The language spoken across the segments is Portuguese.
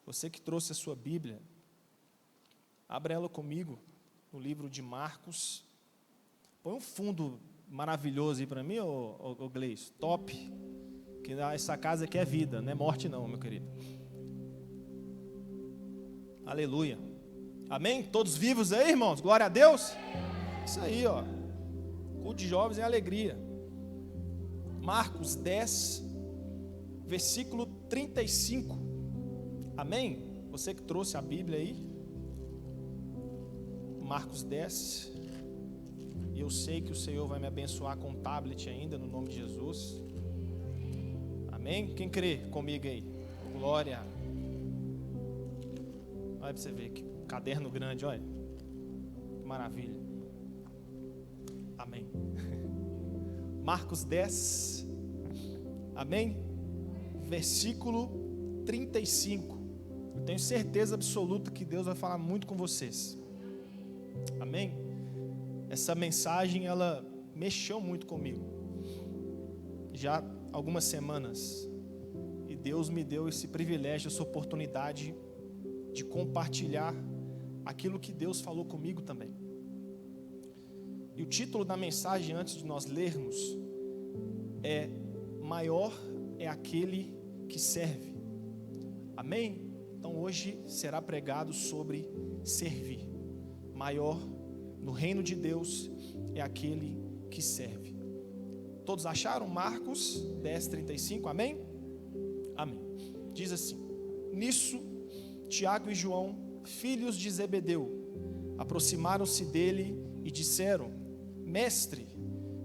Você que trouxe a sua Bíblia, abra ela comigo no livro de Marcos. Põe um fundo maravilhoso aí para mim, ô Gleice, top. Que essa casa aqui é vida, não é morte não, meu querido. Aleluia. Amém? Todos vivos aí, irmãos? Glória a Deus. Isso aí, ó. Culto de jovens é alegria. Marcos 10, versículo 35. Amém? Você que trouxe a Bíblia aí. Marcos 10. E eu sei que o Senhor vai me abençoar com um tablet ainda, no nome de Jesus. Amém? Quem crê comigo aí? Glória. Olha para você ver, que caderno grande, olha. Que maravilha. Amém. Marcos 10. Amém? Versículo 35. Eu tenho certeza absoluta que Deus vai falar muito com vocês. Amém? Essa mensagem, ela mexeu muito comigo. Já há algumas semanas. E Deus me deu esse privilégio, essa oportunidade de compartilhar aquilo que Deus falou comigo também. E o título da mensagem, antes de nós lermos, é: maior é aquele que serve. Amém? Então hoje será pregado sobre servir. Maior no reino de Deus é aquele que serve. Todos acharam? Marcos 10, 35, amém? Amém. Diz assim: nisso, Tiago e João, filhos de Zebedeu, aproximaram-se dele e disseram: Mestre,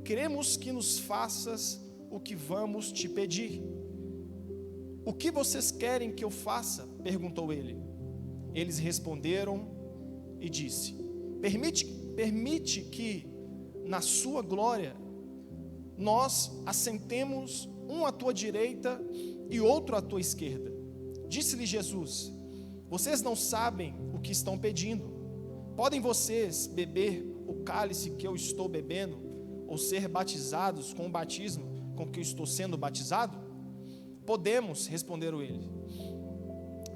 queremos que nos faças o que vamos te pedir. O que vocês querem que eu faça? Perguntou ele. Eles responderam e disse: Permite que na sua glória nós assentemos um à tua direita e outro à tua esquerda. Disse-lhe Jesus: Vocês não sabem o que estão pedindo. Podem vocês beber o cálice que eu estou bebendo, ou ser batizados com o batismo com que eu estou sendo batizado? Podemos, responderam ele.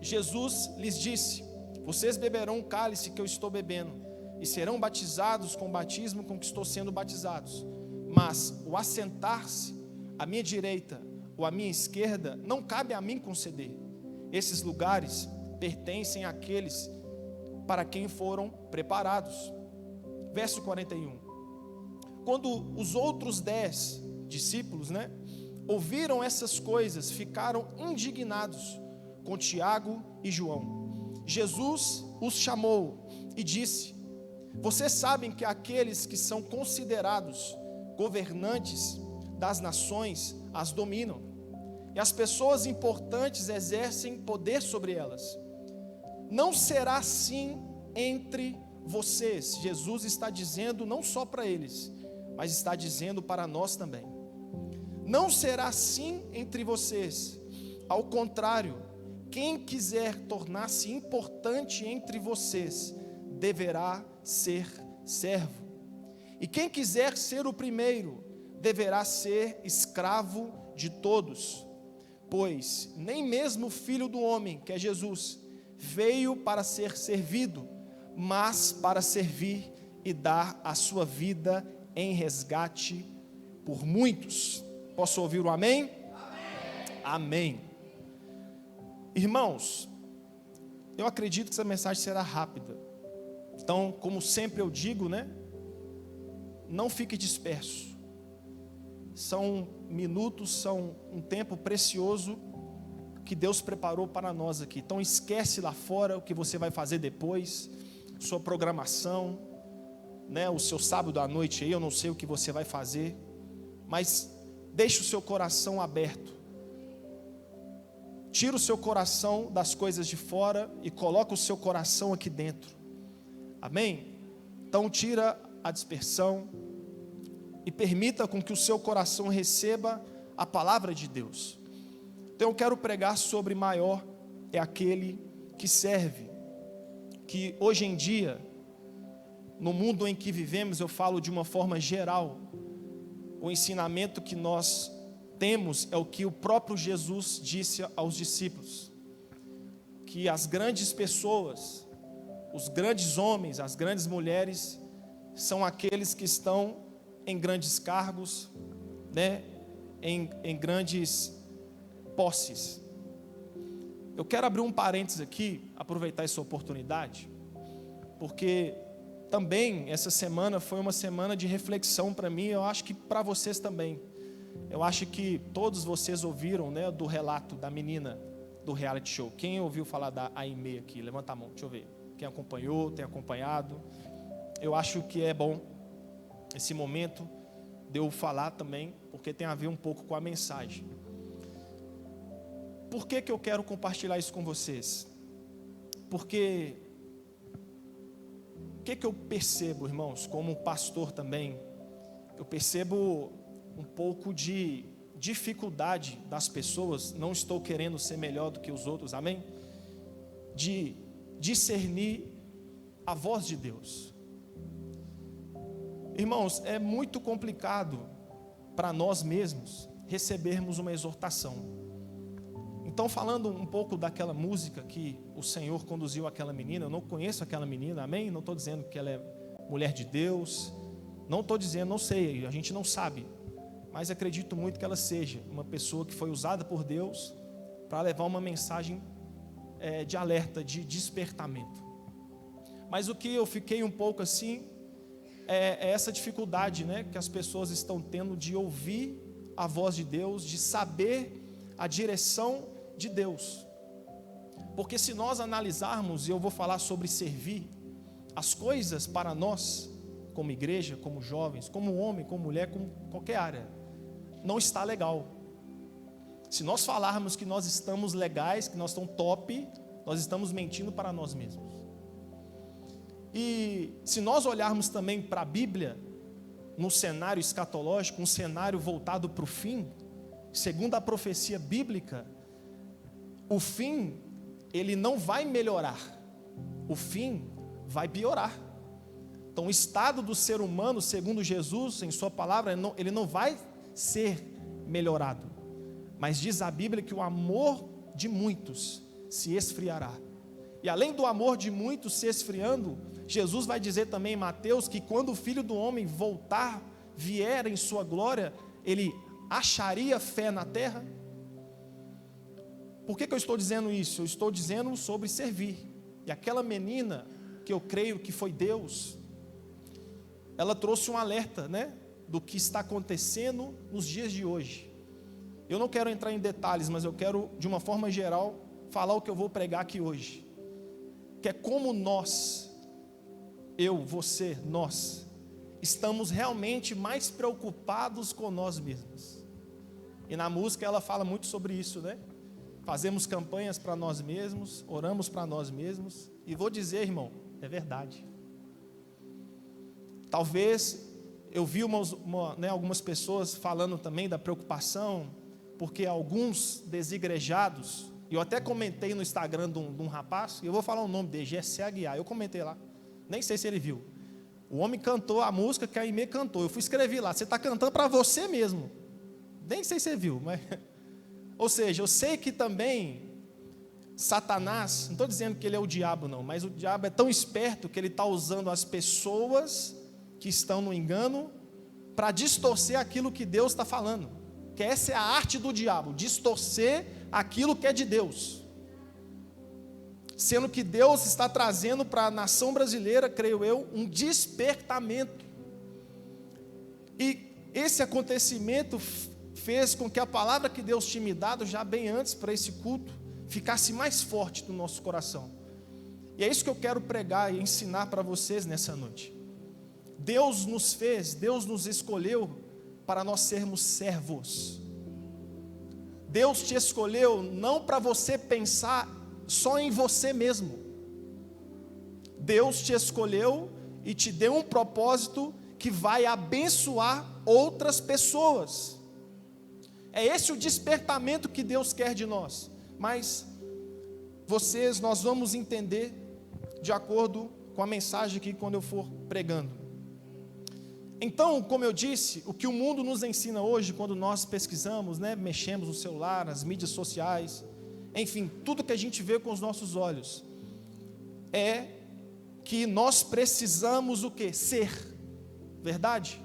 Jesus lhes disse: Vocês beberão o cálice que eu estou bebendo, e serão batizados com o batismo com que estou sendo batizados. Mas o assentar-se à minha direita ou à minha esquerda não cabe a mim conceder. Esses lugares pertencem àqueles para quem foram preparados. Verso 41. Quando os outros 10 discípulos, ouviram essas coisas, ficaram indignados com Tiago e João. Jesus os chamou e disse: Vocês sabem que aqueles que são considerados governantes das nações as dominam, e as pessoas importantes exercem poder sobre elas. Não será assim entre vocês. Jesus está dizendo não só para eles, mas está dizendo para nós também. Não será assim entre vocês. Ao contrário, quem quiser tornar-se importante entre vocês deverá ser servo. E quem quiser ser o primeiro deverá ser escravo de todos. Pois nem mesmo o Filho do Homem, que é Jesus, veio para ser servido, mas para servir e dar a sua vida em resgate por muitos. Posso ouvir o amém? Amém. Amém. Irmãos, eu acredito que essa mensagem será rápida. Então, como sempre eu digo, não fique disperso. São minutos, são um tempo precioso que Deus preparou para nós aqui. Então esquece lá fora o que você vai fazer depois, sua programação, o seu sábado à noite aí, eu não sei o que você vai fazer, mas deixe o seu coração aberto. Tira o seu coração das coisas de fora e coloca o seu coração aqui dentro. Amém? Então tira a dispersão e permita com que o seu coração receba a palavra de Deus. Então eu quero pregar sobre maior é aquele que serve. Que hoje em dia, no mundo em que vivemos, eu falo de uma forma geral, o ensinamento que nós temos é o que o próprio Jesus disse aos discípulos, que as grandes pessoas, os grandes homens, as grandes mulheres, são aqueles que estão em grandes cargos, né? Em grandes posses. Eu quero abrir um parênteses aqui, aproveitar essa oportunidade, porque também essa semana foi uma semana de reflexão para mim, eu acho que para vocês também. Eu acho que todos vocês ouviram, né, do relato da menina do reality show. Quem ouviu falar da Aimee aqui? Levanta a mão, deixa eu ver. Quem acompanhou, tem acompanhado. Eu acho que é bom esse momento de eu falar também, porque tem a ver um pouco com a mensagem. Por que eu quero compartilhar isso com vocês? Porque o que eu percebo, irmãos, como pastor também, eu percebo um pouco de dificuldade das pessoas, não estou querendo ser melhor do que os outros, amém? De discernir a voz de Deus. Irmãos, é muito complicado para nós mesmos recebermos uma exortação. Então, falando um pouco daquela música que o Senhor conduziu aquela menina, eu não conheço aquela menina, amém? Não estou dizendo que ela é mulher de Deus, não estou dizendo, não sei, a gente não sabe, mas acredito muito que ela seja uma pessoa que foi usada por Deus para levar uma mensagem de alerta, de despertamento. Mas o que eu fiquei um pouco assim, é essa dificuldade, né, que as pessoas estão tendo de ouvir a voz de Deus, de saber a direção de Deus. Porque se nós analisarmos, e eu vou falar sobre servir, as coisas para nós, como igreja, como jovens, como homem, como mulher, como qualquer área, não está legal. Se nós falarmos que nós estamos legais, que nós estamos top, nós estamos mentindo para nós mesmos. E se nós olharmos também para a Bíblia, no cenário escatológico, um cenário voltado para o fim, segundo a profecia bíblica, o fim, ele não vai melhorar, o fim vai piorar. Então o estado do ser humano, segundo Jesus, em sua palavra, ele não vai ser melhorado, mas diz a Bíblia que o amor de muitos se esfriará. E além do amor de muitos se esfriando, Jesus vai dizer também em Mateus que quando o Filho do Homem voltar, vier em sua glória, ele acharia fé na terra? Por que eu estou dizendo isso? Eu estou dizendo sobre servir. E aquela menina, que eu creio que foi Deus, ela trouxe um alerta, né, do que está acontecendo nos dias de hoje. Eu não quero entrar em detalhes, mas eu quero, de uma forma geral, falar o que eu vou pregar aqui hoje. Que é como nós, eu, você, nós, estamos realmente mais preocupados com nós mesmos. E na música ela fala muito sobre isso, né? Fazemos campanhas para nós mesmos, oramos para nós mesmos. E vou dizer, irmão, é verdade. Talvez eu vi algumas pessoas falando também da preocupação, porque alguns desigrejados, e eu até comentei no Instagram de um rapaz, e eu vou falar o nome dele, Gessé Aguiar, eu comentei lá, nem sei se ele viu. O homem cantou a música que a Aimee cantou, eu fui escrever lá, você está cantando para você mesmo, nem sei se você viu, mas... Ou seja, eu sei que também Satanás, não estou dizendo que ele é o diabo não, mas o diabo é tão esperto que ele está usando as pessoas que estão no engano para distorcer aquilo que Deus está falando. Que essa é a arte do diabo, distorcer aquilo que é de Deus. Sendo que Deus está trazendo para a nação brasileira, creio eu, um despertamento. E esse acontecimento fez com que a palavra que Deus tinha me dado já bem antes para esse culto ficasse mais forte no nosso coração. E é isso que eu quero pregar e ensinar para vocês nessa noite. Deus nos fez, Deus nos escolheu para nós sermos servos. Deus te escolheu não para você pensar só em você mesmo. Deus te escolheu e te deu um propósito que vai abençoar outras pessoas. É esse o despertamento que Deus quer de nós. Mas nós vamos entender de acordo com a mensagem aqui quando eu for pregando. Então, como eu disse, o que o mundo nos ensina hoje, quando nós pesquisamos, né, mexemos no celular, nas mídias sociais, enfim, tudo que a gente vê com os nossos olhos, é que nós precisamos o quê? Ser. Verdade?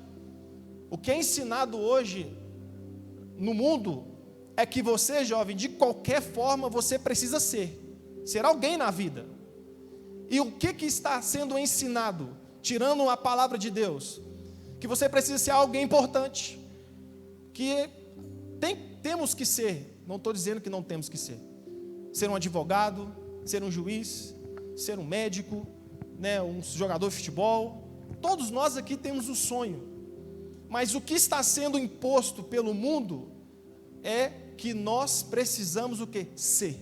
O que é ensinado hoje no mundo é que você, jovem, de qualquer forma você precisa ser alguém na vida. E o que está sendo ensinado, tirando a palavra de Deus? Que você precisa ser alguém importante, que temos que ser, não estou dizendo que não temos que ser um advogado, ser um juiz, ser um médico, um jogador de futebol. Todos nós aqui temos um sonho, mas o que está sendo imposto pelo mundo é que nós precisamos o quê? Ser.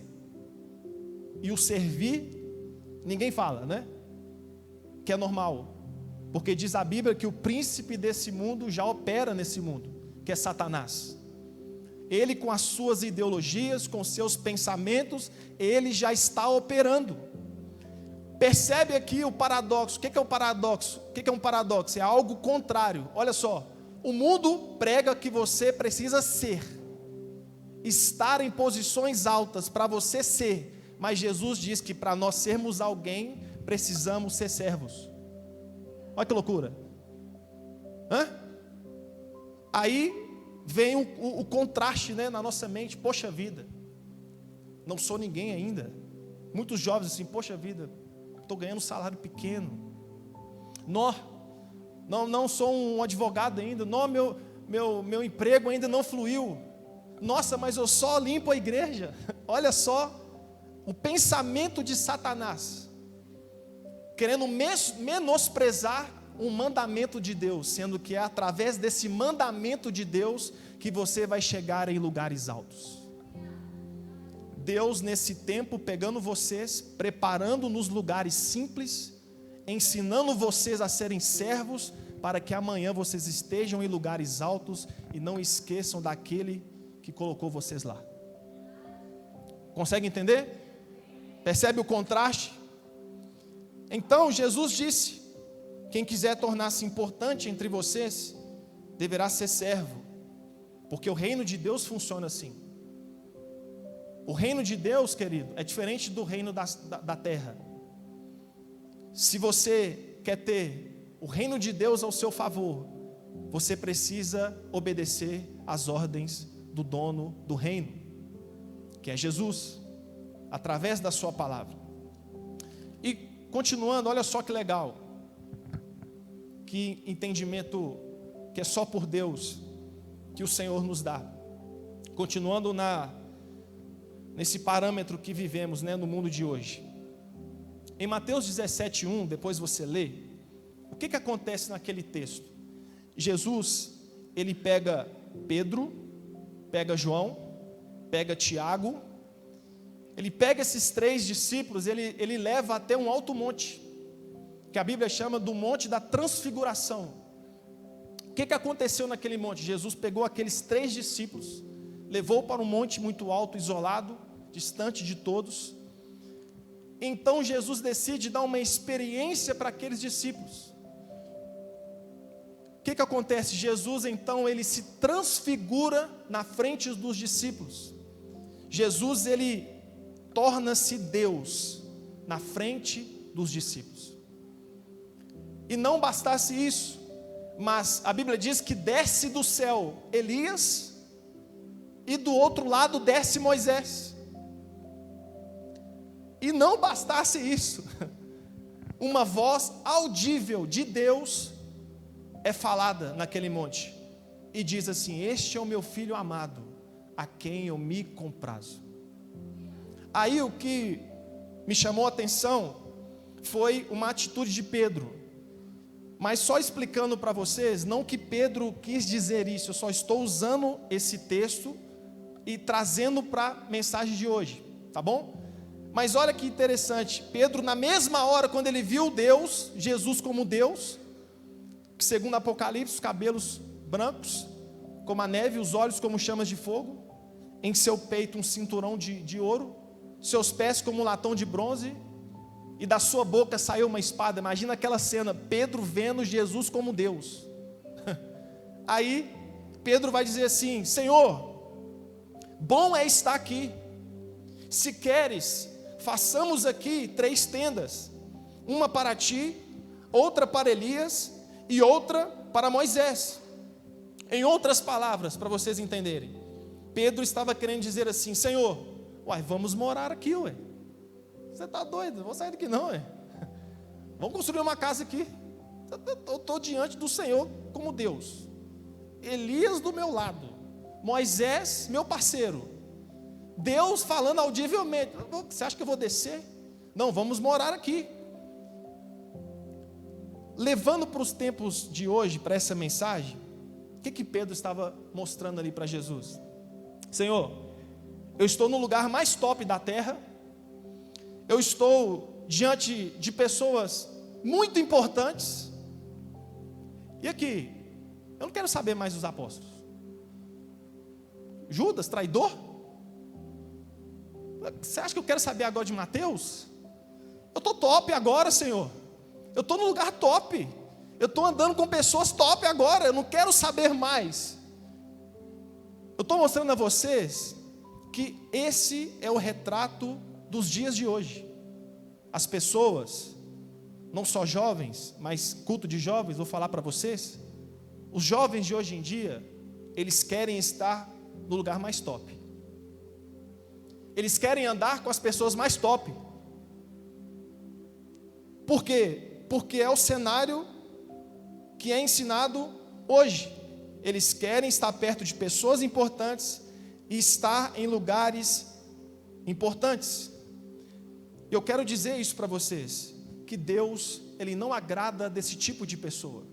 E o servir, ninguém fala, né? Que é normal, porque diz a Bíblia que o príncipe desse mundo já opera nesse mundo, que é Satanás. Ele, com as suas ideologias, com seus pensamentos, ele já está operando. Percebe aqui o paradoxo. O que é o paradoxo? O que é um paradoxo? É algo contrário. Olha só, o mundo prega que você precisa estar em posições altas para você ser, mas Jesus diz que para nós sermos alguém, precisamos ser servos. Olha que loucura. Aí vem o contraste, na nossa mente. Poxa vida, não sou ninguém ainda. Muitos jovens assim, poxa vida, estou ganhando um salário pequeno. Não sou um advogado ainda. Meu emprego ainda não fluiu. Nossa, mas eu só limpo a igreja. Olha só o pensamento de Satanás, querendo menosprezar um mandamento de Deus, sendo que é através desse mandamento de Deus que você vai chegar em lugares altos. Deus, nesse tempo, pegando vocês, preparando nos lugares simples, ensinando vocês a serem servos, para que amanhã vocês estejam em lugares altos e não esqueçam daquele que colocou vocês lá. Consegue entender? Percebe o contraste? Então Jesus disse: quem quiser tornar-se importante entre vocês, deverá ser servo, porque o reino de Deus funciona assim. O reino de Deus, querido, é diferente do reino da terra. Se você quer ter o reino de Deus ao seu favor, você precisa obedecer às ordens do dono do reino, que é Jesus, através da sua palavra. E continuando, olha só que legal, que entendimento que é só por Deus que o Senhor nos dá. Continuando nesse parâmetro que vivemos, no mundo de hoje. Em Mateus 17:1, depois você lê, o que acontece naquele texto? Jesus, ele pega Pedro, pega João, pega Tiago, ele pega esses 3 discípulos, ele leva até um alto monte, que a Bíblia chama do Monte da Transfiguração. O que aconteceu naquele monte? Jesus pegou aqueles 3 discípulos, levou para um monte muito alto, isolado, distante de todos. Então Jesus decide dar uma experiência para aqueles discípulos. O que acontece? Jesus então ele se transfigura na frente dos discípulos. Jesus ele torna-se Deus na frente dos discípulos. E não bastasse isso, mas a Bíblia diz que desce do céu Elias e do outro lado desce Moisés. E não bastasse isso, uma voz audível de Deus é falada naquele monte e diz assim: este é o meu filho amado, a quem eu me comprazo. Aí o que me chamou a atenção foi uma atitude de Pedro, mas só explicando para vocês, não que Pedro quis dizer isso, eu só estou usando esse texto e trazendo para a mensagem de hoje, tá bom? Mas olha que interessante, Pedro na mesma hora quando ele viu Deus, Jesus como Deus, que segundo Apocalipse, os cabelos brancos como a neve, os olhos como chamas de fogo, em seu peito um cinturão de ouro, seus pés como um latão de bronze, e da sua boca saiu uma espada. Imagina aquela cena, Pedro vendo Jesus como Deus. Aí Pedro vai dizer assim: Senhor, bom é estar aqui. Se queres, façamos aqui 3 tendas, uma para ti, outra para Elias e outra para Moisés. Em outras palavras, para vocês entenderem, Pedro estava querendo dizer assim: Senhor, vamos morar aqui, você está doido? Não vou sair daqui não, Vamos construir uma casa aqui. Eu estou diante do Senhor como Deus. Elias do meu lado, Moisés, meu parceiro, Deus falando audivelmente. Você acha que eu vou descer? Não, vamos morar aqui. Levando para os tempos de hoje, para essa mensagem, o que Pedro estava mostrando ali para Jesus? Senhor, eu estou no lugar mais top da terra, eu estou diante de pessoas muito importantes, e aqui, eu não quero saber mais dos apóstolos. Judas, traidor? Você acha que eu quero saber agora de Mateus? Eu estou top agora, Senhor. Eu estou no lugar top. Eu estou andando com pessoas top agora. Eu não quero saber mais. Eu estou mostrando a vocês que esse é o retrato dos dias de hoje. As pessoas, não só jovens, mas culto de jovens, vou falar para vocês. Os jovens de hoje em dia, eles querem estar no lugar mais top. Eles querem andar com as pessoas mais top. Por quê? Porque é o cenário que é ensinado hoje. Eles querem estar perto de pessoas importantes e estar em lugares importantes. Eu quero dizer isso para vocês, que Deus, Ele não agrada desse tipo de pessoa.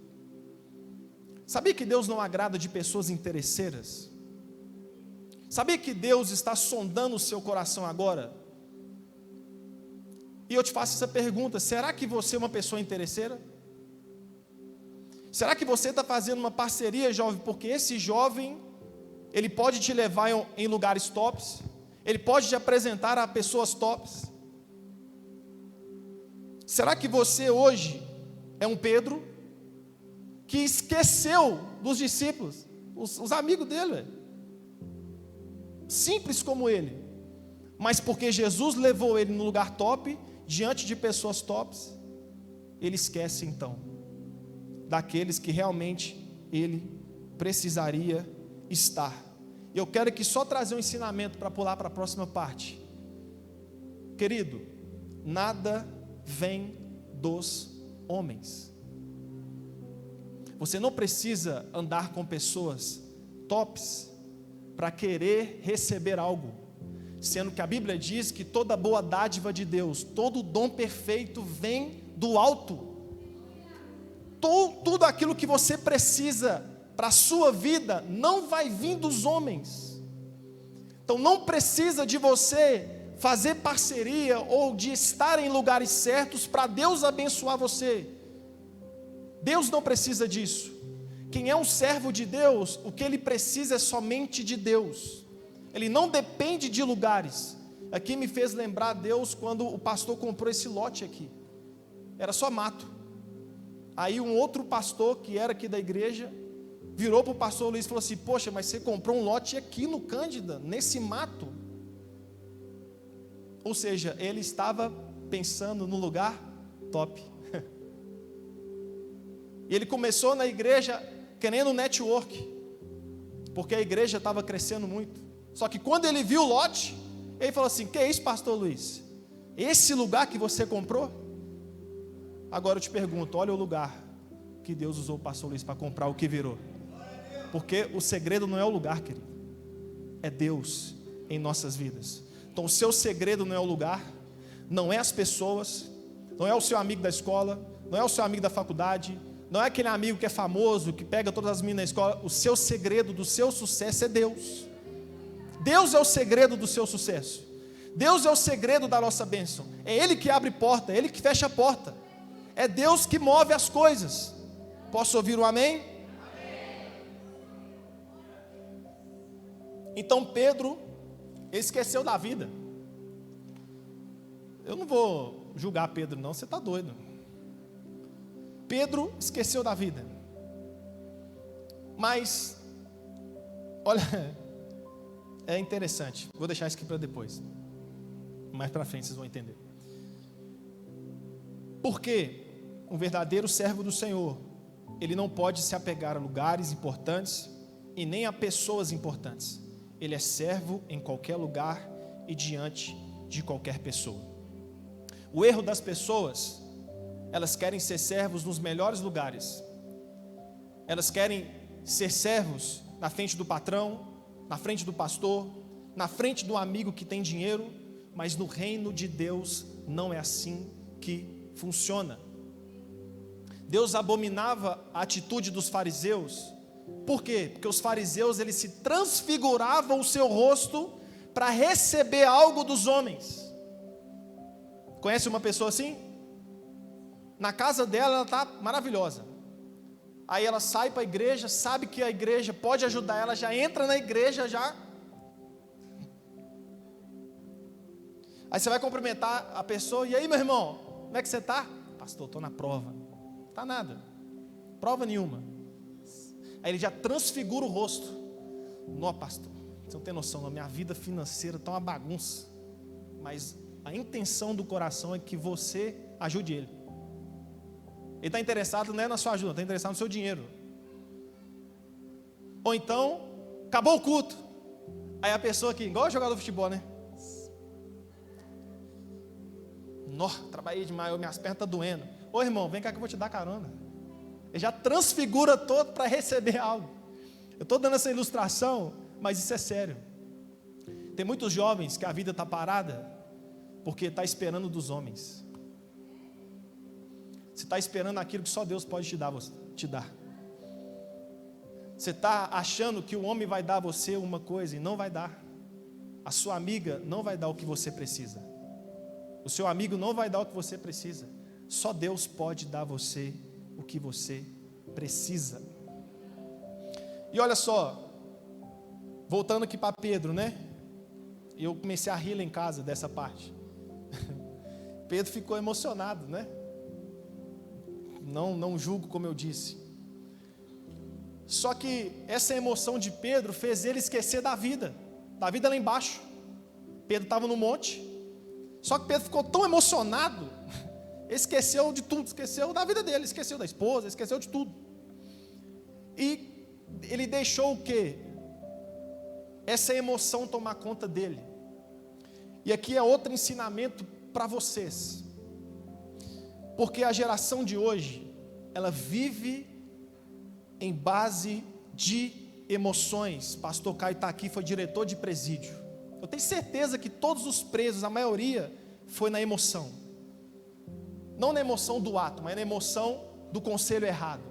Sabia que Deus não agrada de pessoas interesseiras? Sabia que Deus está sondando o seu coração agora? E eu te faço essa pergunta: será que você é uma pessoa interesseira? Será que você está fazendo uma parceria, jovem, porque esse jovem, ele pode te levar em lugares tops, ele pode te apresentar a pessoas tops? Será que você hoje é um Pedro que esqueceu dos discípulos, os amigos dele, simples como ele, mas porque Jesus levou ele no lugar top, diante de pessoas tops, ele esquece então daqueles que realmente ele precisaria estar. Eu quero aqui só trazer um ensinamento para pular para a próxima parte. Querido, nada vem dos homens. Você não precisa andar com pessoas tops para querer receber algo, sendo que a Bíblia diz que toda boa dádiva de Deus, todo dom perfeito vem do alto. Tudo aquilo que você precisa para a sua vida não vai vir dos homens. Então não precisa de você fazer parceria ou de estar em lugares certos para Deus abençoar você. Deus não precisa disso. Quem é um servo de Deus, o que ele precisa é somente de Deus. Ele não depende de lugares. Aqui me fez lembrar Deus quando o pastor comprou esse lote aqui. Era só mato. Aí um outro pastor que era aqui da igreja virou para o pastor Luiz e falou assim: poxa, mas você comprou um lote aqui no Cândida, nesse mato. Ou seja, ele estava pensando no lugar top. E ele começou na igreja querendo network, porque a igreja estava crescendo muito. Só que quando ele viu o lote, ele falou assim: que é isso, pastor Luiz? Esse lugar que você comprou? Agora eu te pergunto, olha o lugar que Deus usou o pastor Luiz para comprar o que virou. Porque o segredo não é o lugar, querido, é Deus em nossas vidas. Então o seu segredo não é o lugar, não é as pessoas, não é o seu amigo da escola, não é o seu amigo da faculdade, não é aquele amigo que é famoso, que pega todas as meninas na escola. O seu segredo do seu sucesso é Deus. Deus é o segredo do seu sucesso. Deus é o segredo da nossa bênção. É Ele que abre porta, é Ele que fecha a porta. É Deus que move as coisas. Posso ouvir um amém? Amém. Então Pedro esqueceu da vida. Eu não vou julgar Pedro não, você está doido. Pedro esqueceu da vida. Mas, olha, é interessante, vou deixar isso aqui para depois. Mais para frente vocês vão entender. Porque um verdadeiro servo do Senhor, ele não pode se apegar a lugares importantes e nem a pessoas importantes. Ele é servo em qualquer lugar e diante de qualquer pessoa. O erro das pessoas, elas querem ser servos nos melhores lugares. Elas querem ser servos na frente do patrão, na frente do pastor, na frente do amigo que tem dinheiro, mas no reino de Deus não é assim que funciona. Deus abominava a atitude dos fariseus. Por quê? Porque os fariseus, eles se transfiguravam o seu rosto para receber algo dos homens. Conhece uma pessoa assim? Na casa dela, ela está maravilhosa. Aí ela sai para a igreja, sabe que a igreja pode ajudar ela, já entra na igreja, já. Aí você vai cumprimentar a pessoa, e aí, meu irmão, como é que você está? Pastor, estou na prova. Está nada, prova nenhuma. Aí ele já transfigura o rosto. Não, pastor, você não tem noção, a minha vida financeira está uma bagunça, mas a intenção do coração é que você ajude ele. Ele está interessado não é na sua ajuda, está interessado no seu dinheiro. Ou então, acabou o culto. Aí a pessoa aqui, igual jogador de futebol, né? Nossa, trabalhei demais, minhas pernas estão doendo. Ô irmão, vem cá que eu vou te dar carona. Ele já transfigura todo para receber algo. Eu estou dando essa ilustração, mas isso é sério. Tem muitos jovens que a vida está parada porque está esperando dos homens. Você está esperando aquilo que só Deus pode te dar. Você está achando que o homem vai dar a você uma coisa e não vai dar. A sua amiga não vai dar o que você precisa. O seu amigo não vai dar o que você precisa. Só Deus pode dar a você o que você precisa. E olha só, voltando aqui para Pedro, né? Eu comecei a rir lá em casa dessa parte. Pedro ficou emocionado, né? Não julgo, como eu disse. Só que essa emoção de Pedro fez ele esquecer da vida lá embaixo. Pedro estava no monte. Só que Pedro ficou tão emocionado, esqueceu de tudo, esqueceu da vida dele, esqueceu da esposa, esqueceu de tudo. E ele deixou o quê? Essa emoção tomar conta dele. E aqui é outro ensinamento para vocês. Porque a geração de hoje, ela vive em base de emoções. Pastor Caio está aqui, foi diretor de presídio. Eu tenho certeza que todos os presos, a maioria, foi na emoção. Não na emoção do ato, mas na emoção do conselho errado.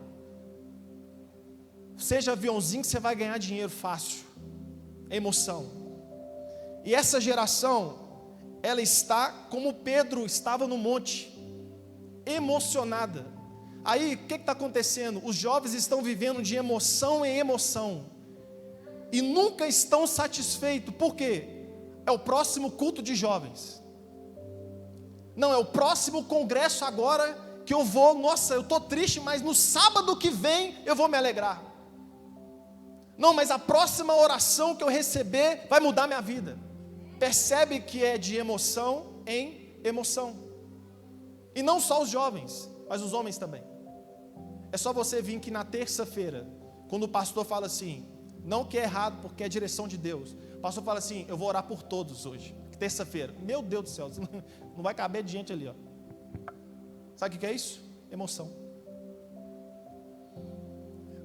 Seja aviãozinho que você vai ganhar dinheiro fácil. É emoção. E essa geração, ela está como Pedro estava no monte, emocionada. Aí, o que está acontecendo? Os jovens estão vivendo de emoção em emoção. E nunca estão satisfeitos. Por quê? É o próximo culto de jovens. Não, é o próximo congresso agora que eu vou. Nossa, eu estou triste, mas no sábado que vem eu vou me alegrar. Não, mas a próxima oração que eu receber vai mudar minha vida. Percebe que é de emoção em emoção. E não só os jovens, mas os homens também. É só você vir que na terça-feira, quando o pastor fala assim, não que é errado, porque é direção de Deus. O pastor fala assim, eu vou orar por todos hoje, terça-feira. Meu Deus do céu, não vai caber de gente ali, ó. Sabe o que é isso? Emoção.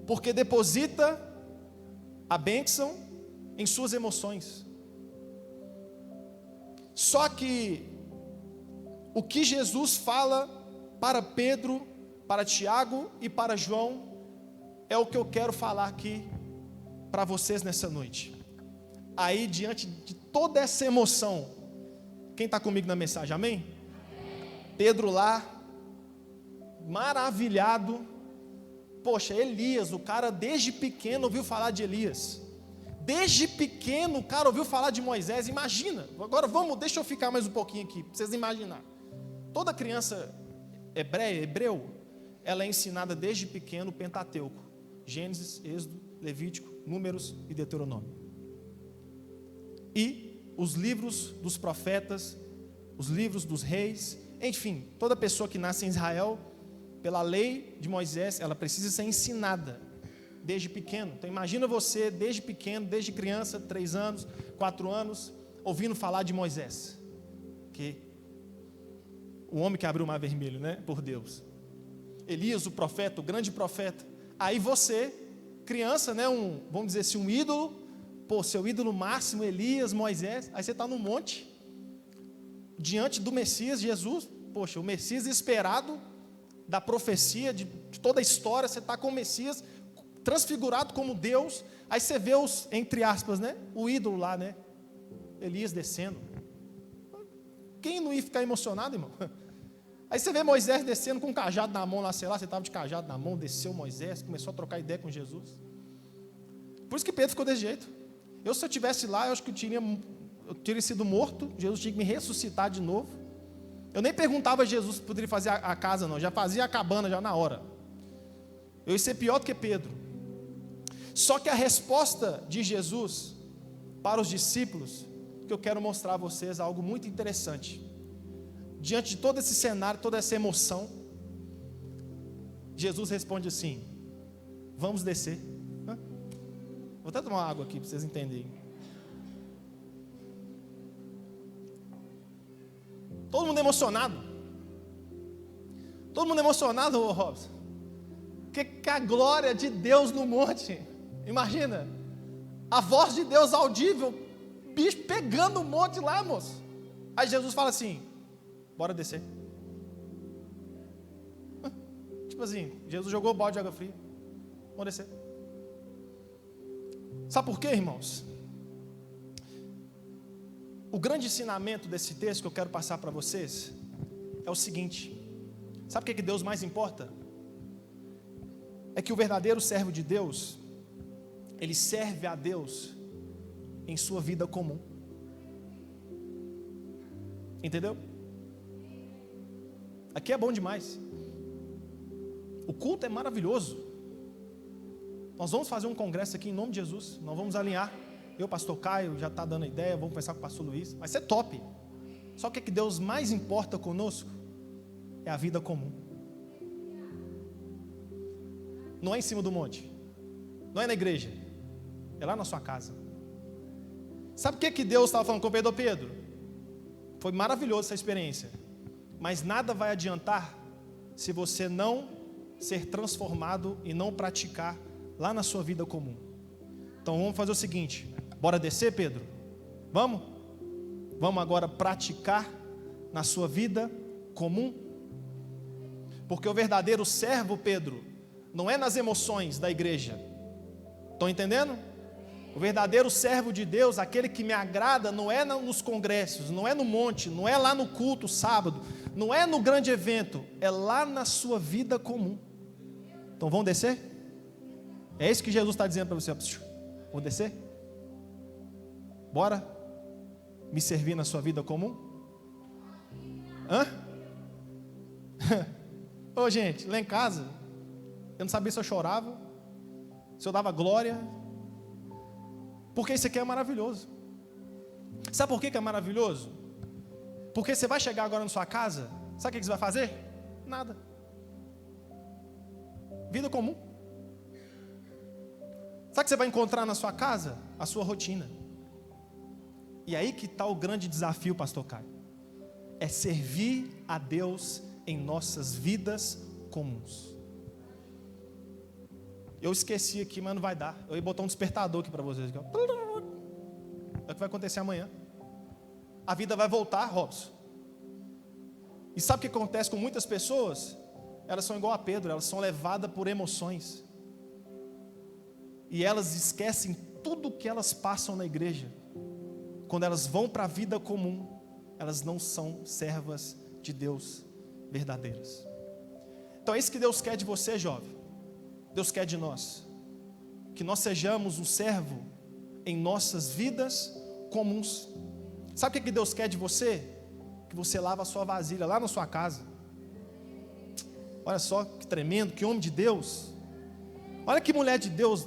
Porque deposita a bênção em suas emoções. Só que o que Jesus fala para Pedro, para Tiago e para João, é o que eu quero falar aqui para vocês nessa noite. Aí, diante de toda essa emoção, quem está comigo na mensagem, amém? Pedro lá, maravilhado. Poxa, Elias, o cara desde pequeno ouviu falar de Elias. Desde pequeno o cara ouviu falar de Moisés. Imagina, agora deixa eu ficar mais um pouquinho aqui, para vocês imaginar. Toda criança hebreu, ela é ensinada desde pequeno o Pentateuco. Gênesis, Êxodo, Levítico, Números e Deuteronômio. E os livros dos profetas os livros dos reis, enfim, toda pessoa que nasce em Israel, pela lei de Moisés, ela precisa ser ensinada desde pequeno. Então imagina você desde pequeno, desde criança, 3 anos, 4 anos, ouvindo falar de Moisés, que o homem que abriu o mar vermelho, né, por Deus. Elias, o profeta, o grande profeta. Aí você, criança, né, vamos dizer assim, um ídolo, seu ídolo máximo, Elias, Moisés, aí você está no monte, diante do Messias, Jesus, o Messias esperado, da profecia, de toda a história, você está com o Messias, transfigurado como Deus, aí você vê entre aspas, né, o ídolo lá, né, Elias descendo. Quem não ia ficar emocionado, irmão? Aí você vê Moisés descendo com um cajado na mão lá, sei lá, você estava de cajado na mão, desceu Moisés, começou a trocar ideia com Jesus. Por isso que Pedro ficou desse jeito. Se eu estivesse lá, eu acho que eu teria sido morto, Jesus tinha que me ressuscitar de novo. Eu nem perguntava a Jesus se poderia fazer a casa, não, já fazia a cabana já na hora. Eu ia ser pior do que Pedro. Só que a resposta de Jesus para os discípulos, que eu quero mostrar a vocês algo muito interessante. Diante de todo esse cenário, toda essa emoção, Jesus responde assim: vamos descer. Vou até tomar uma água aqui para vocês entenderem. Todo mundo emocionado. Todo mundo emocionado, Robson. Que a glória de Deus no monte. Imagina, a voz de Deus audível, bicho pegando o monte lá, moço. Aí Jesus fala assim: bora descer. Tipo assim, Jesus jogou o balde de água fria. Vamos descer. Sabe por quê, irmãos? O grande ensinamento desse texto que eu quero passar para vocês é o seguinte: sabe o que Deus mais importa? É que o verdadeiro servo de Deus, ele serve a Deus em sua vida comum. Entendeu? Aqui é bom demais. O culto é maravilhoso. Nós vamos fazer um congresso aqui em nome de Jesus. Nós vamos alinhar. Eu, pastor Caio, já está dando ideia. Vamos conversar com o pastor Luiz. Vai ser top. Só que o que Deus mais importa conosco é a vida comum. Não é em cima do monte. Não é na igreja. É lá na sua casa. Sabe o que Deus estava falando com Pedro? Pedro, foi maravilhosa essa experiência, mas nada vai adiantar se você não ser transformado e não praticar lá na sua vida comum. Então vamos fazer o seguinte: bora descer, Pedro? Vamos? Vamos agora praticar na sua vida comum? Porque o verdadeiro servo, Pedro, não é nas emoções da igreja. Estão entendendo? O verdadeiro servo de Deus, aquele que me agrada, não é nos congressos, não é no monte, não é lá no culto sábado, não é no grande evento, é lá na sua vida comum. Então vamos descer? É isso que Jesus está dizendo para você. Vamos descer? Bora me servir na sua vida comum? Ô gente, lá em casa, eu não sabia se eu chorava, se eu dava glória, porque isso aqui é maravilhoso. Sabe por que é maravilhoso? Porque você vai chegar agora na sua casa, sabe o que você vai fazer? Nada. Vida comum. Sabe o que você vai encontrar na sua casa? A sua rotina. E aí que está o grande desafio, pastor Caio. É servir a Deus em nossas vidas comuns. Eu esqueci aqui, mas não vai dar. Eu ia botar um despertador aqui para vocês. É o que vai acontecer amanhã. A vida vai voltar, Robson. E sabe o que acontece com muitas pessoas? Elas são igual a Pedro, elas são levadas por emoções. E elas esquecem tudo que elas passam na igreja. Quando elas vão para a vida comum, elas não são servas de Deus verdadeiras. Então é isso que Deus quer de você, jovem. Deus quer de nós, que nós sejamos um servo em nossas vidas comuns. Sabe o que Deus quer de você? Que você lava a sua vasilha lá na sua casa. Olha só que tremendo, que homem de Deus. Olha que mulher de Deus.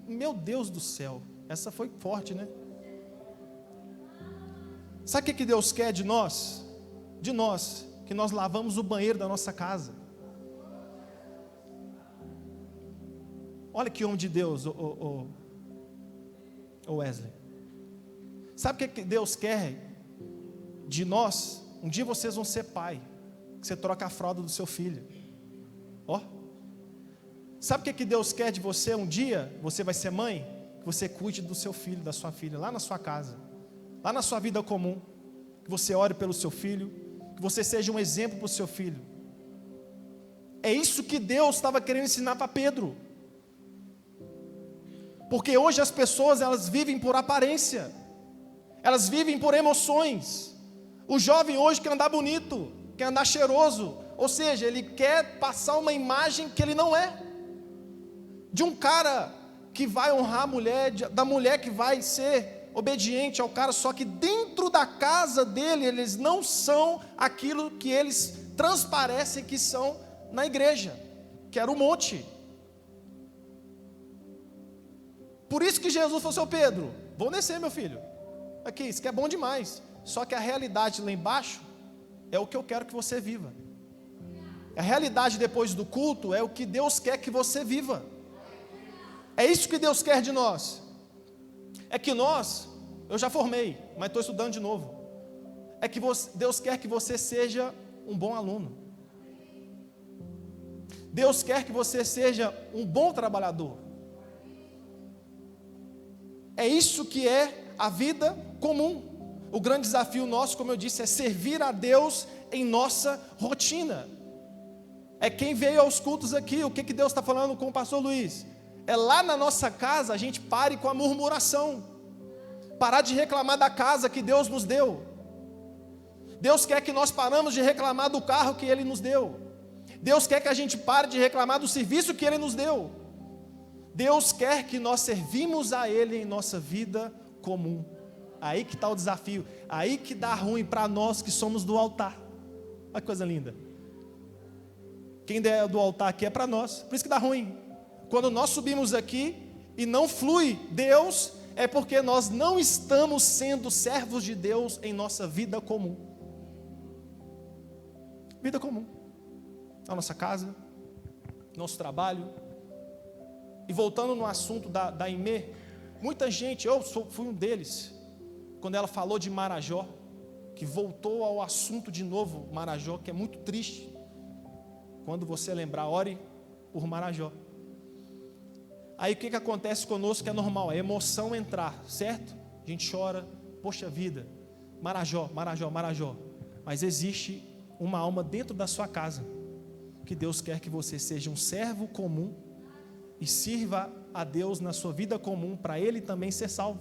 Meu Deus do céu, essa foi forte, né? Sabe o que Deus quer de nós? De nós, que nós lavamos o banheiro da nossa casa. Olha que homem de Deus, Wesley. Sabe o que Deus quer de nós? Um dia vocês vão ser pai, que você troca a fralda do seu filho. Ó. Sabe o que Deus quer de você? Um dia você vai ser mãe, que você cuide do seu filho, da sua filha, lá na sua casa, lá na sua vida comum, que você ore pelo seu filho, que você seja um exemplo para o seu filho. É isso que Deus estava querendo ensinar para Pedro. Porque hoje as pessoas, elas vivem por aparência, elas vivem por emoções. O jovem hoje quer andar bonito, quer andar cheiroso, ou seja, ele quer passar uma imagem que ele não é, de um cara que vai honrar a mulher, da mulher que vai ser obediente ao cara, só que dentro da casa dele, eles não são aquilo que eles transparecem que são na igreja, que era o monte. Por isso que Jesus falou: seu Pedro, vou descer, meu filho, aqui, isso aqui é bom demais, só que a realidade lá embaixo é o que eu quero que você viva. A realidade depois do culto é o que Deus quer que você viva. É isso que Deus quer de nós. É que nós, eu já formei, mas estou estudando de novo. É que Deus quer que você seja um bom aluno. Deus quer que você seja um bom trabalhador. É isso que é a vida comum. O grande desafio nosso, como eu disse, é servir a Deus em nossa rotina. É quem veio aos cultos aqui. O que Deus está falando com o pastor Luiz? É lá na nossa casa a gente pare com a murmuração, parar de reclamar da casa que Deus nos deu. Deus quer que nós paramos de reclamar do carro que Ele nos deu. Deus quer que a gente pare de reclamar do serviço que Ele nos deu. Deus quer que nós servimos a Ele em nossa vida comum. Aí que está o desafio, aí que dá ruim para nós que somos do altar. Olha que coisa linda. Quem é do altar aqui é para nós, por isso que dá ruim. Quando nós subimos aqui e não flui Deus, é porque nós não estamos sendo servos de Deus em nossa vida comum. Vida comum. Na nossa casa, nosso trabalho. E voltando no assunto da Imê, muita gente, fui um deles, quando ela falou de Marajó, que voltou ao assunto de novo, Marajó, que é muito triste. Quando você lembrar, ore por Marajó. Aí o que acontece conosco que é normal? A emoção entrar, certo? A gente chora, poxa vida, Marajó, Marajó, Marajó. Mas existe uma alma dentro da sua casa, que Deus quer que você seja um servo comum e sirva a Deus na sua vida comum, para Ele também ser salvo.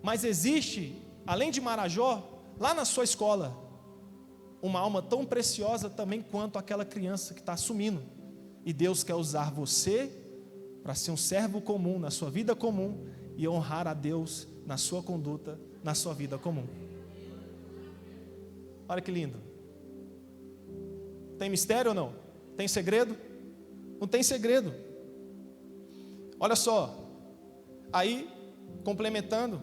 Mas existe, além de Marajó, lá na sua escola, uma alma tão preciosa também quanto aquela criança que está assumindo. E Deus quer usar você para ser um servo comum na sua vida comum e honrar a Deus na sua conduta, na sua vida comum. Olha que lindo. Tem mistério ou não? Tem segredo? Não tem segredo. Olha só, aí, complementando,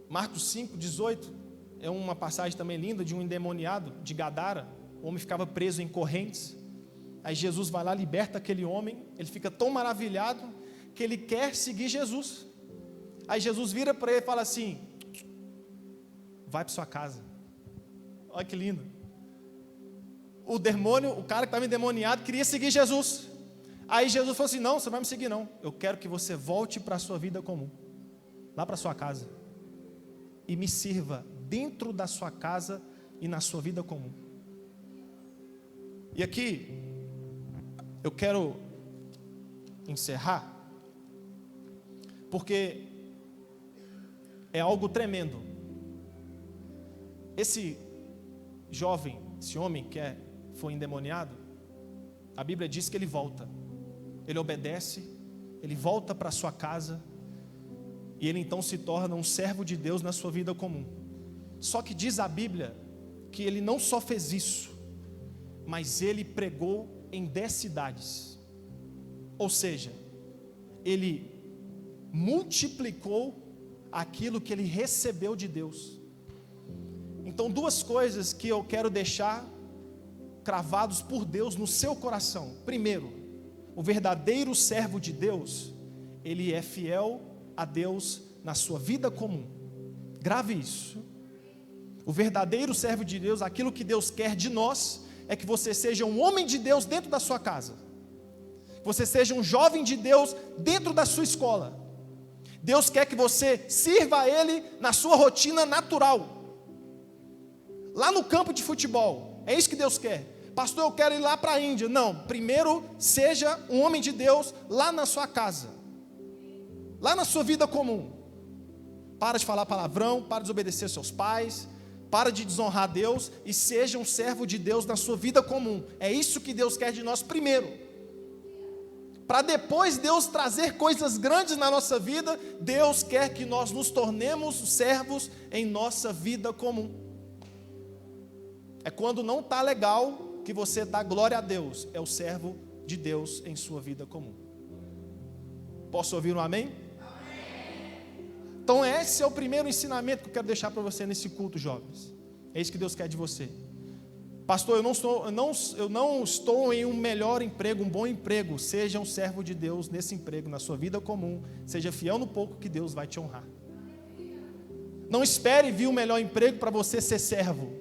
Marcos 5:18, é uma passagem também linda de um endemoniado de Gadara. O homem ficava preso em correntes. Aí Jesus vai lá, liberta aquele homem. Ele fica tão maravilhado que ele quer seguir Jesus. Aí Jesus vira para ele e fala assim: vai para sua casa. Olha que lindo. O demônio, o cara que estava endemoniado, queria seguir Jesus. Aí Jesus falou assim: não, você não vai me seguir não. Eu quero que você volte para a sua vida comum, lá para a sua casa, e me sirva dentro da sua casa e na sua vida comum. E aqui eu quero encerrar, porque é algo tremendo. Esse jovem, esse homem que foi endemoniado, a Bíblia diz que ele volta, ele obedece, ele volta para sua casa, e ele então se torna um servo de Deus na sua vida comum. Só que diz a Bíblia que ele não só fez isso, mas ele pregou em 10 cidades. Ou seja, ele multiplicou aquilo que ele recebeu de Deus. Então, duas coisas que eu quero deixar cravados por Deus no seu coração. Primeiro, o verdadeiro servo de Deus, ele é fiel a Deus na sua vida comum. Grave isso. O verdadeiro servo de Deus, aquilo que Deus quer de nós, é que você seja um homem de Deus dentro da sua casa. Que você seja um jovem de Deus dentro da sua escola. Deus quer que você sirva a Ele na sua rotina natural. Lá no campo de futebol, é isso que Deus quer. Pastor, eu quero ir lá para a Índia. Não, primeiro seja um homem de Deus lá na sua casa, lá na sua vida comum. Para de falar palavrão, para de desobedecer seus pais, para de desonrar Deus e seja um servo de Deus na sua vida comum. É isso que Deus quer de nós primeiro. Para depois Deus trazer coisas grandes na nossa vida, Deus quer que nós nos tornemos servos em nossa vida comum. É quando não está legal que você dá glória a Deus. É o servo de Deus em sua vida comum. Posso ouvir um amém? Amém. Então esse é o primeiro ensinamento que eu quero deixar para você nesse culto, jovens. É isso que Deus quer de você. Pastor, eu não estou em um melhor emprego, um bom emprego. Seja um servo de Deus nesse emprego, na sua vida comum. Seja fiel no pouco que Deus vai te honrar. Não espere vir o melhor emprego para você ser servo.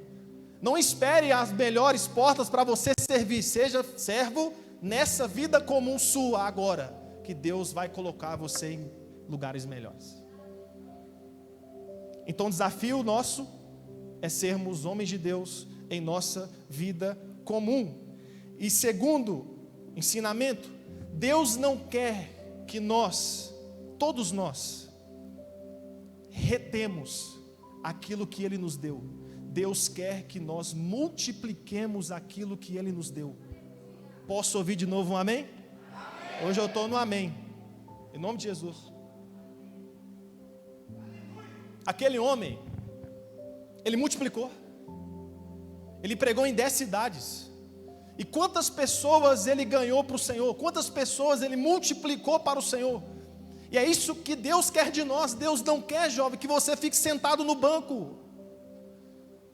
Não espere as melhores portas para você servir. Seja servo nessa vida comum sua agora, que Deus vai colocar você em lugares melhores. Então o desafio nosso é sermos homens de Deus em nossa vida comum. E segundo ensinamento, Deus não quer que nós, todos nós, retemos aquilo que Ele nos deu. Deus quer que nós multipliquemos aquilo que Ele nos deu. Posso ouvir de novo um amém? Amém. Hoje eu estou no amém, em nome de Jesus. Aquele homem, ele multiplicou. Ele pregou em 10 cidades. E quantas pessoas ele ganhou para o Senhor? Quantas pessoas ele multiplicou para o Senhor? E é isso que Deus quer de nós. Deus não quer, jovem, que você fique sentado no banco.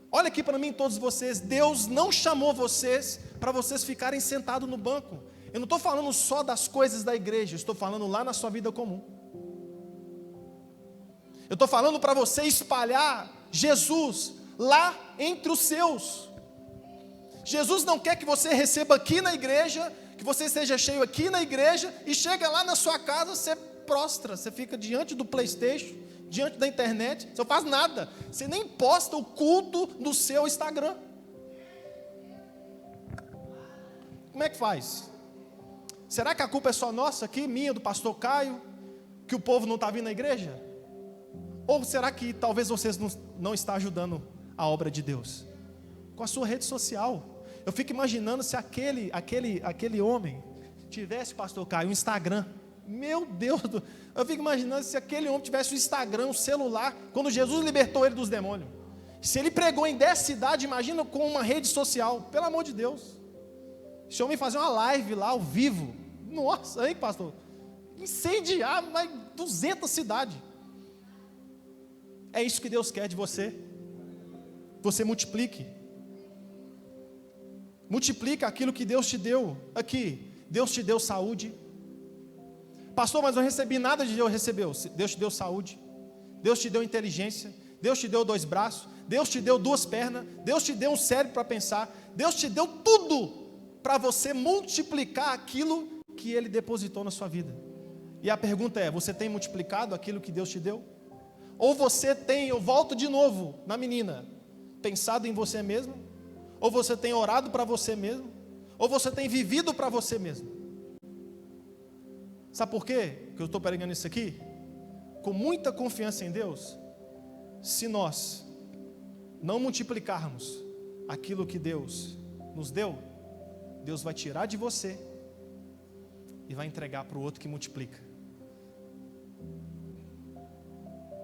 Olha aqui para mim todos vocês. Deus não chamou vocês para vocês ficarem sentados no banco. Eu não estou falando só das coisas da igreja. Eu estou falando lá na sua vida comum. Eu estou falando para você espalhar Jesus lá entre os seus. Jesus não quer que você receba aqui na igreja, que você seja cheio aqui na igreja, e chega lá na sua casa, você prostra, você fica diante do PlayStation, diante da internet, você não faz nada, você nem posta o culto no seu Instagram. Como é que faz? Será que a culpa é só nossa aqui, minha, do pastor Caio, que o povo não está vindo à igreja? Ou será que talvez vocês não estão ajudando a obra de Deus? Com a sua rede social. Eu fico imaginando se aquele homem tivesse, pastor Caio, um Instagram. Meu Deus, eu fico imaginando se aquele homem tivesse um Instagram, um celular, quando Jesus libertou ele dos demônios. Se ele pregou em 10 cidades, imagina com uma rede social, pelo amor de Deus. Esse homem fazer uma live lá ao vivo. Nossa, hein, pastor? Incendiar mais 200 cidades. É isso que Deus quer de você. Você multiplique. Multiplica aquilo que Deus te deu. Aqui, Deus te deu saúde. Pastor, mas eu não recebi nada de Deus. Recebeu. Deus te deu saúde. Deus te deu inteligência. Deus te deu 2 braços. Deus te deu 2 pernas. Deus te deu um cérebro para pensar. Deus te deu tudo para você multiplicar aquilo que Ele depositou na sua vida. E a pergunta é, você tem multiplicado aquilo que Deus te deu? Ou você tem, eu volto de novo na menina, pensado em você mesmo? Ou você tem orado para você mesmo? Ou você tem vivido para você mesmo? Sabe por quê que eu estou pregando isso aqui? Com muita confiança em Deus, se nós não multiplicarmos aquilo que Deus nos deu, Deus vai tirar de você e vai entregar para o outro que multiplica.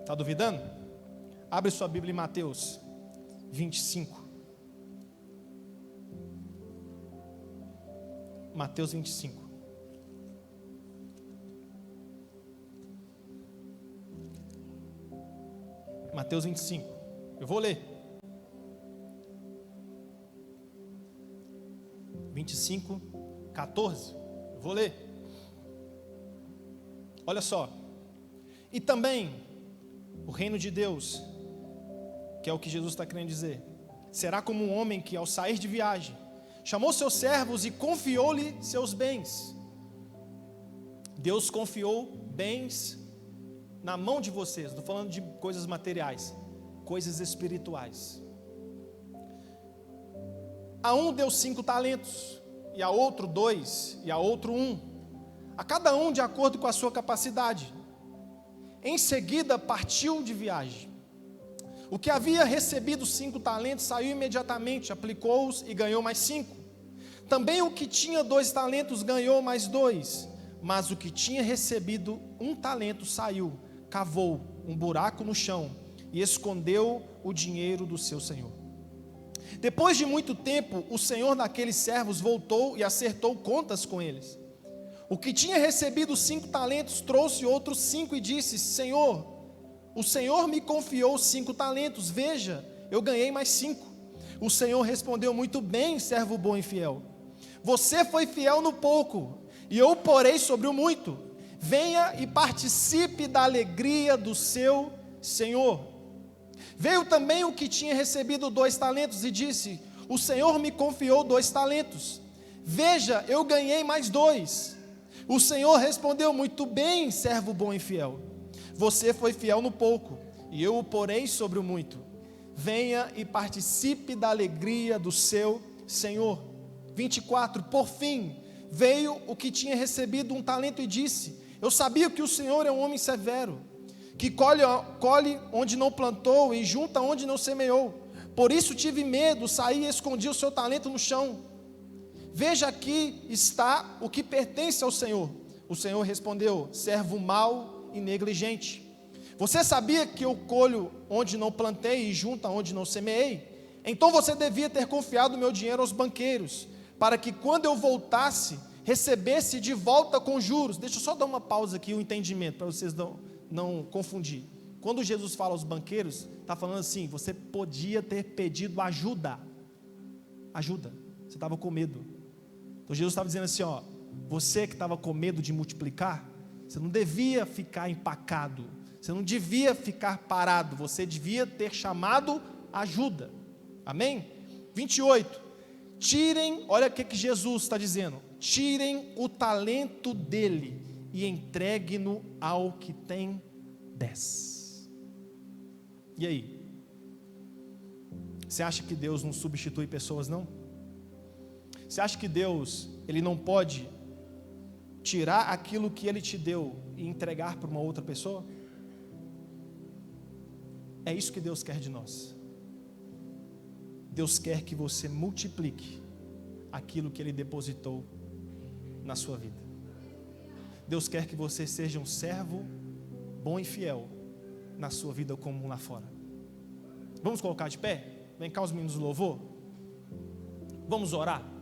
Está duvidando? Abre sua Bíblia em Mateus 25. Mateus 25. Mateus 25. Eu vou ler. 25, 14. Eu vou ler. Olha só. E também o reino de Deus, que é o que Jesus está querendo dizer, será como um homem que, ao sair de viagem, chamou seus servos e confiou-lhe seus bens. Deus confiou bens na mão de vocês. Estou falando de coisas materiais, coisas espirituais. A um deu 5 talentos, e a outro 2, e a outro 1, a cada um de acordo com a sua capacidade. Em seguida partiu de viagem. O que havia recebido 5 talentos saiu imediatamente, aplicou-os e ganhou mais 5. Também o que tinha 2 talentos ganhou mais 2. Mas o que tinha recebido 1 talento saiu, cavou um buraco no chão e escondeu o dinheiro do seu senhor. Depois de muito tempo, o senhor daqueles servos voltou e acertou contas com eles. O que tinha recebido 5 talentos trouxe outros 5 e disse: Senhor, o Senhor me confiou 5 talentos, veja, eu ganhei mais 5. O Senhor respondeu: muito bem, servo bom e fiel. Você foi fiel no pouco, e eu o porei sobre o muito. Venha e participe da alegria do seu Senhor. Veio também o que tinha recebido 2 talentos e disse: o Senhor me confiou 2 talentos. Veja, eu ganhei mais 2. O Senhor respondeu: muito bem, servo bom e fiel. Você foi fiel no pouco, e eu o porei sobre o muito. Venha e participe da alegria do seu Senhor. 24. Por fim, veio o que tinha recebido 1 talento e disse: eu sabia que o Senhor é um homem severo, que colhe onde não plantou e junta onde não semeou. Por isso tive medo, saí e escondi o seu talento no chão. Veja, aqui está o que pertence ao Senhor. O Senhor respondeu: servo mau e negligente. Você sabia que eu colho onde não plantei e junto onde não semeei? Então você devia ter confiado o meu dinheiro aos banqueiros, para que quando eu voltasse, recebesse de volta com juros. Deixa eu só dar uma pausa aqui, um entendimento, para vocês não confundir. Quando Jesus fala aos banqueiros, está falando assim: você podia ter pedido ajuda. Você estava com medo. Então Jesus estava dizendo assim, você que estava com medo de multiplicar, você não devia ficar empacado, você não devia ficar parado, você devia ter chamado ajuda. Amém? 28. Tirem, olha o que Jesus está dizendo: tirem o talento dele e entregue-no ao que tem 10. E aí? Você acha que Deus não substitui pessoas, não? Você acha que Deus, Ele não pode tirar aquilo que Ele te deu e entregar para uma outra pessoa? É isso que Deus quer de nós. Deus quer que você multiplique aquilo que Ele depositou na sua vida. Deus quer que você seja um servo bom e fiel na sua vida como lá fora. Vamos colocar de pé? Vem cá os meninos do louvor. Vamos orar.